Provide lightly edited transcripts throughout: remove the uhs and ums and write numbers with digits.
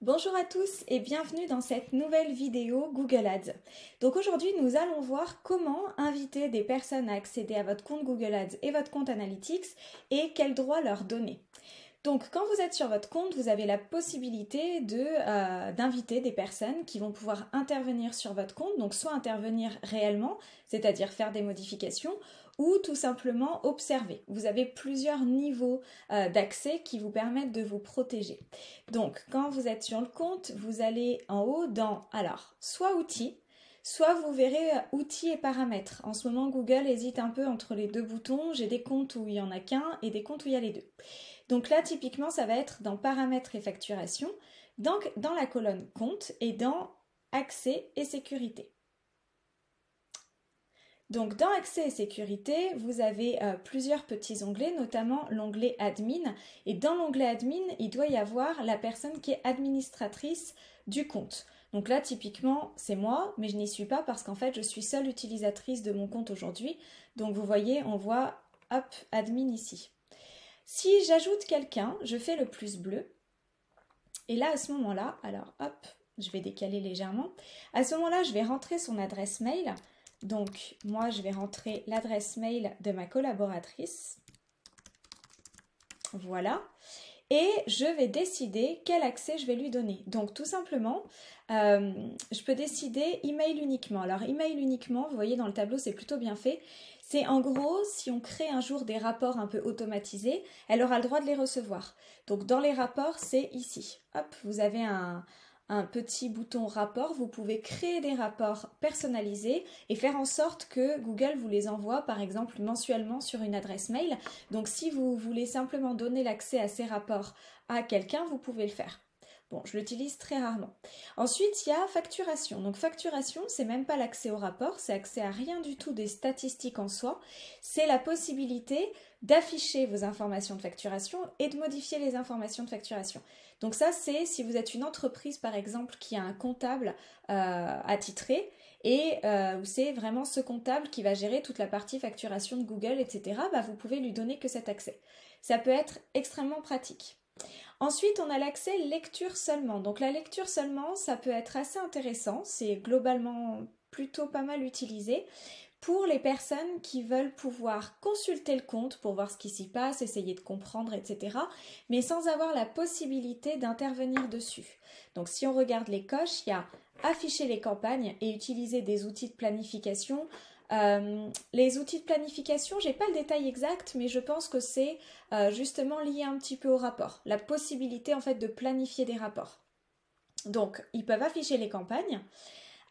Bonjour à tous et bienvenue dans cette nouvelle vidéo Google Ads. Donc aujourd'hui nous allons voir comment inviter des personnes à accéder à votre compte Google Ads et votre compte Analytics et quels droits leur donner. Donc quand vous êtes sur votre compte, vous avez la possibilité d'inviter des personnes qui vont pouvoir intervenir sur votre compte, donc soit intervenir réellement, c'est-à-dire faire des modifications, ou tout simplement observer. Vous avez plusieurs niveaux d'accès qui vous permettent de vous protéger. Donc quand vous êtes sur le compte, vous allez en haut dans, soit outils, soit vous verrez outils et paramètres. En ce moment, Google hésite un peu entre les deux boutons. J'ai des comptes où il n'y en a qu'un et des comptes où il y a les deux. Donc là, typiquement, ça va être dans paramètres et facturation, donc dans la colonne compte et dans accès et sécurité. Donc dans accès et sécurité, vous avez plusieurs petits onglets, notamment l'onglet admin. Et dans l'onglet admin, il doit y avoir la personne qui est administratrice du compte. Donc là, typiquement, c'est moi, mais je n'y suis pas parce qu'en fait, je suis seule utilisatrice de mon compte aujourd'hui. Donc vous voyez, on voit, hop, admin ici. Si j'ajoute quelqu'un, je fais le plus bleu. Et là, à ce moment-là, alors hop, je vais décaler légèrement. À ce moment-là, je vais rentrer son adresse mail. Donc, moi, je vais rentrer l'adresse mail de ma collaboratrice. Voilà. Et je vais décider quel accès je vais lui donner. Donc, tout simplement, je peux décider email uniquement. Alors, email uniquement, vous voyez dans le tableau, c'est plutôt bien fait. C'est en gros, si on crée un jour des rapports un peu automatisés, elle aura le droit de les recevoir. Donc, dans les rapports, c'est ici. Hop, vous avez un petit bouton rapport, vous pouvez créer des rapports personnalisés et faire en sorte que Google vous les envoie par exemple mensuellement sur une adresse mail. Donc si vous voulez simplement donner l'accès à ces rapports à quelqu'un, vous pouvez le faire. Bon, je l'utilise très rarement. Ensuite, il y a facturation. Donc facturation, c'est même pas l'accès au rapport, c'est accès à rien du tout des statistiques en soi. C'est la possibilité d'afficher vos informations de facturation et de modifier les informations de facturation. Donc ça, c'est si vous êtes une entreprise, par exemple, qui a un comptable attitré et c'est vraiment ce comptable qui va gérer toute la partie facturation de Google, etc., bah, vous pouvez lui donner que cet accès. Ça peut être extrêmement pratique. Ensuite, on a l'accès lecture seulement. Donc la lecture seulement, ça peut être assez intéressant. C'est globalement plutôt pas mal utilisé pour les personnes qui veulent pouvoir consulter le compte pour voir ce qui s'y passe, essayer de comprendre, etc. mais sans avoir la possibilité d'intervenir dessus. Donc si on regarde les coches, il y a afficher les campagnes et utiliser des outils de planification. Les outils de planification, j'ai pas le détail exact, mais je pense que c'est justement lié un petit peu au rapport. La possibilité en fait de planifier des rapports. Donc, ils peuvent afficher les campagnes.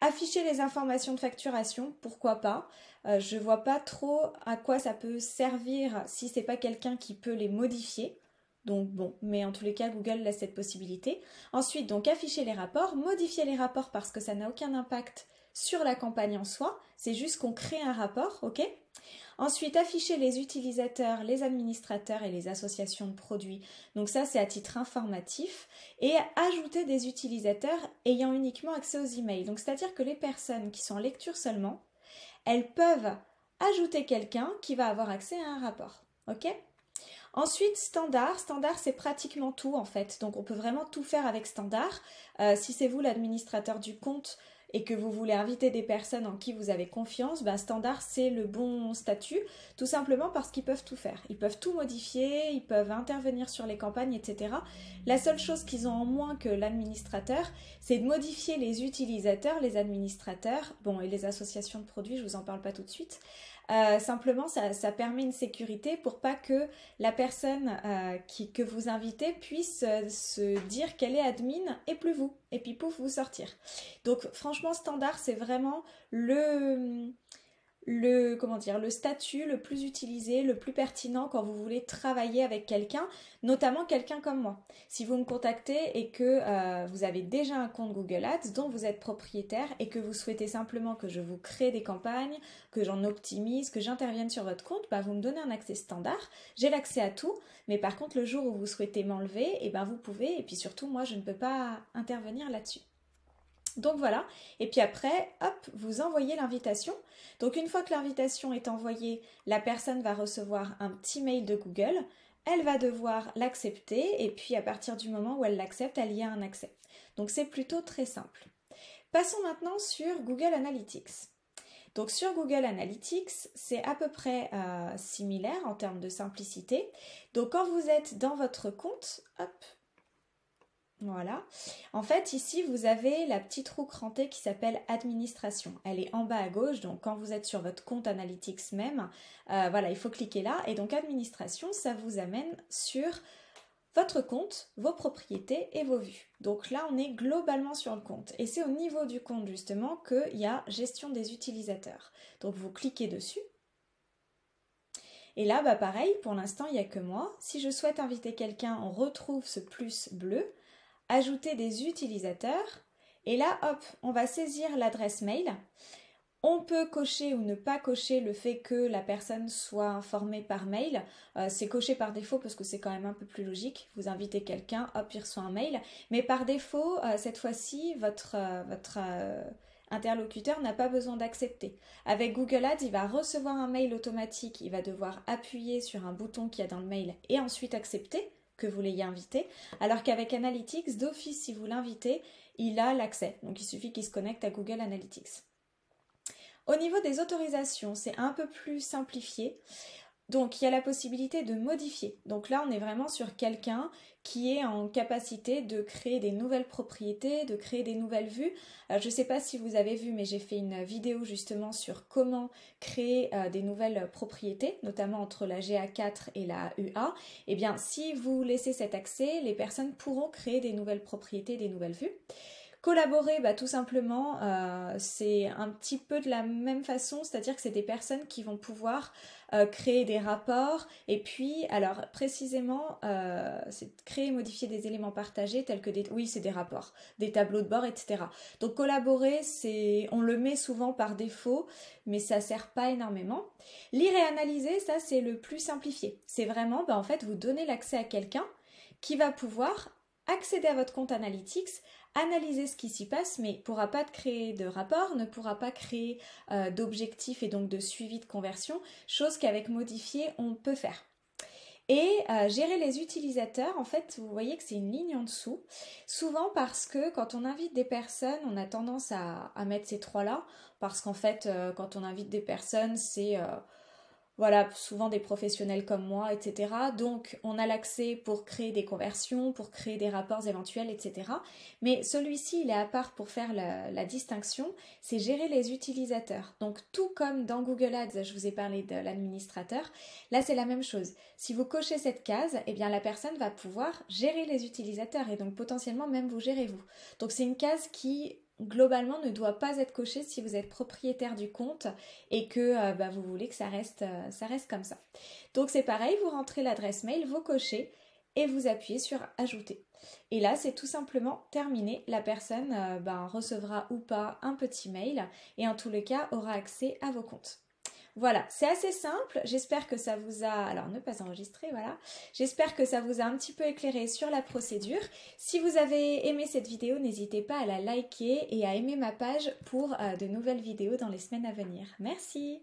Afficher les informations de facturation, pourquoi pas. Je vois pas trop à quoi ça peut servir si c'est pas quelqu'un qui peut les modifier. Donc bon, mais en tous les cas, Google laisse cette possibilité. Ensuite, donc afficher les rapports, modifier les rapports parce que ça n'a aucun impact sur la campagne en soi. C'est juste qu'on crée un rapport, ok ? Ensuite, afficher les utilisateurs, les administrateurs et les associations de produits. Donc ça, c'est à titre informatif. Et ajouter des utilisateurs ayant uniquement accès aux emails. Donc c'est-à-dire que les personnes qui sont en lecture seulement, elles peuvent ajouter quelqu'un qui va avoir accès à un rapport. Ok ? Ensuite, standard. Standard, c'est pratiquement tout en fait. Donc on peut vraiment tout faire avec standard. Si c'est vous l'administrateur du compte, et que vous voulez inviter des personnes en qui vous avez confiance, ben standard c'est le bon statut, tout simplement parce qu'ils peuvent tout faire. Ils peuvent tout modifier, ils peuvent intervenir sur les campagnes, etc. La seule chose qu'ils ont en moins que l'administrateur, c'est de modifier les utilisateurs, les administrateurs, bon et les associations de produits, je vous en parle pas tout de suite. Simplement, ça permet une sécurité pour pas que la personne que vous invitez puisse se dire qu'elle est admin et plus vous. Et puis pouf, vous sortir. Donc franchement, standard, c'est vraiment le statut le plus utilisé, le plus pertinent quand vous voulez travailler avec quelqu'un, notamment quelqu'un comme moi. Si vous me contactez et que vous avez déjà un compte Google Ads dont vous êtes propriétaire et que vous souhaitez simplement que je vous crée des campagnes, que j'en optimise, que j'intervienne sur votre compte, bah vous me donnez un accès standard. J'ai l'accès à tout, mais par contre le jour où vous souhaitez m'enlever, et ben vous pouvez, et puis surtout moi je ne peux pas intervenir là-dessus. Donc voilà, et puis après, hop, vous envoyez l'invitation. Donc une fois que l'invitation est envoyée, la personne va recevoir un petit mail de Google elle va devoir l'accepter et puis à partir du moment où elle l'accepte, elle y a un accès. Donc c'est plutôt très simple. Passons maintenant sur Google Analytics. Donc sur Google Analytics, c'est à peu près similaire en termes de simplicité. Donc quand vous êtes dans votre compte, hop, voilà. En fait, ici, vous avez la petite roue crantée qui s'appelle Administration. Elle est en bas à gauche, donc quand vous êtes sur votre compte Analytics même, voilà, il faut cliquer là. Et donc Administration, ça vous amène sur votre compte, vos propriétés et vos vues. Donc là, on est globalement sur le compte. Et c'est au niveau du compte, justement, qu'il y a Gestion des utilisateurs. Donc vous cliquez dessus. Et là, bah pareil, pour l'instant, il n'y a que moi. Si je souhaite inviter quelqu'un, on retrouve ce plus bleu. Ajouter des utilisateurs. Et là, hop, on va saisir l'adresse mail. On peut cocher ou ne pas cocher le fait que la personne soit informée par mail. C'est coché par défaut parce que c'est quand même un peu plus logique. Vous invitez quelqu'un, hop, il reçoit un mail. Mais par défaut, cette fois-ci, votre interlocuteur n'a pas besoin d'accepter. Avec Google Ads, il va recevoir un mail automatique. Il va devoir appuyer sur un bouton qu'il y a dans le mail et ensuite accepter que vous l'ayez invité. Alors qu'avec Analytics, d'office, si vous l'invitez, il a l'accès. Donc il suffit qu'il se connecte à Google Analytics. Au niveau des autorisations, c'est un peu plus simplifié. Donc, il y a la possibilité de modifier. Donc là, on est vraiment sur quelqu'un qui est en capacité de créer des nouvelles propriétés, de créer des nouvelles vues. Je ne sais pas si vous avez vu, mais j'ai fait une vidéo justement sur comment créer des nouvelles propriétés, notamment entre la GA4 et la UA. Eh bien, si vous laissez cet accès, les personnes pourront créer des nouvelles propriétés, des nouvelles vues. Collaborer, bah, tout simplement, c'est un petit peu de la même façon, c'est-à-dire que c'est des personnes qui vont pouvoir créer des rapports et puis, alors précisément, c'est créer et modifier des éléments partagés tels que c'est des rapports, des tableaux de bord, etc. Donc collaborer, on le met souvent par défaut, mais ça sert pas énormément. Lire et analyser, ça c'est le plus simplifié. C'est vraiment, bah, en fait, vous donnez l'accès à quelqu'un qui va pouvoir accéder à votre compte Analytics, analyser ce qui s'y passe, mais ne pourra pas créer de rapport, ne pourra pas créer d'objectifs et donc de suivi de conversion, chose qu'avec Modifier, on peut faire. Et gérer les utilisateurs, en fait, vous voyez que c'est une ligne en dessous, souvent parce que quand on invite des personnes, on a tendance à mettre ces trois-là, parce qu'en fait, quand on invite des personnes, c'est... voilà, souvent des professionnels comme moi, etc. Donc, on a l'accès pour créer des conversions, pour créer des rapports éventuels, etc. Mais celui-ci, il est à part pour faire la distinction, c'est gérer les utilisateurs. Donc, tout comme dans Google Ads, je vous ai parlé de l'administrateur, là, c'est la même chose. Si vous cochez cette case, eh bien, la personne va pouvoir gérer les utilisateurs et donc potentiellement même vous gérez vous. Donc, c'est une case qui... globalement ne doit pas être coché si vous êtes propriétaire du compte et que vous voulez que ça reste comme ça. Donc c'est pareil, vous rentrez l'adresse mail, vous cochez et vous appuyez sur ajouter. Et là c'est tout simplement terminé, la personne recevra ou pas un petit mail et en tous les cas aura accès à vos comptes. Voilà, c'est assez simple, j'espère que ça vous a... Alors, ne pas enregistrer, voilà. J'espère que ça vous a un petit peu éclairé sur la procédure. Si vous avez aimé cette vidéo, n'hésitez pas à la liker et à aimer ma page pour de nouvelles vidéos dans les semaines à venir. Merci!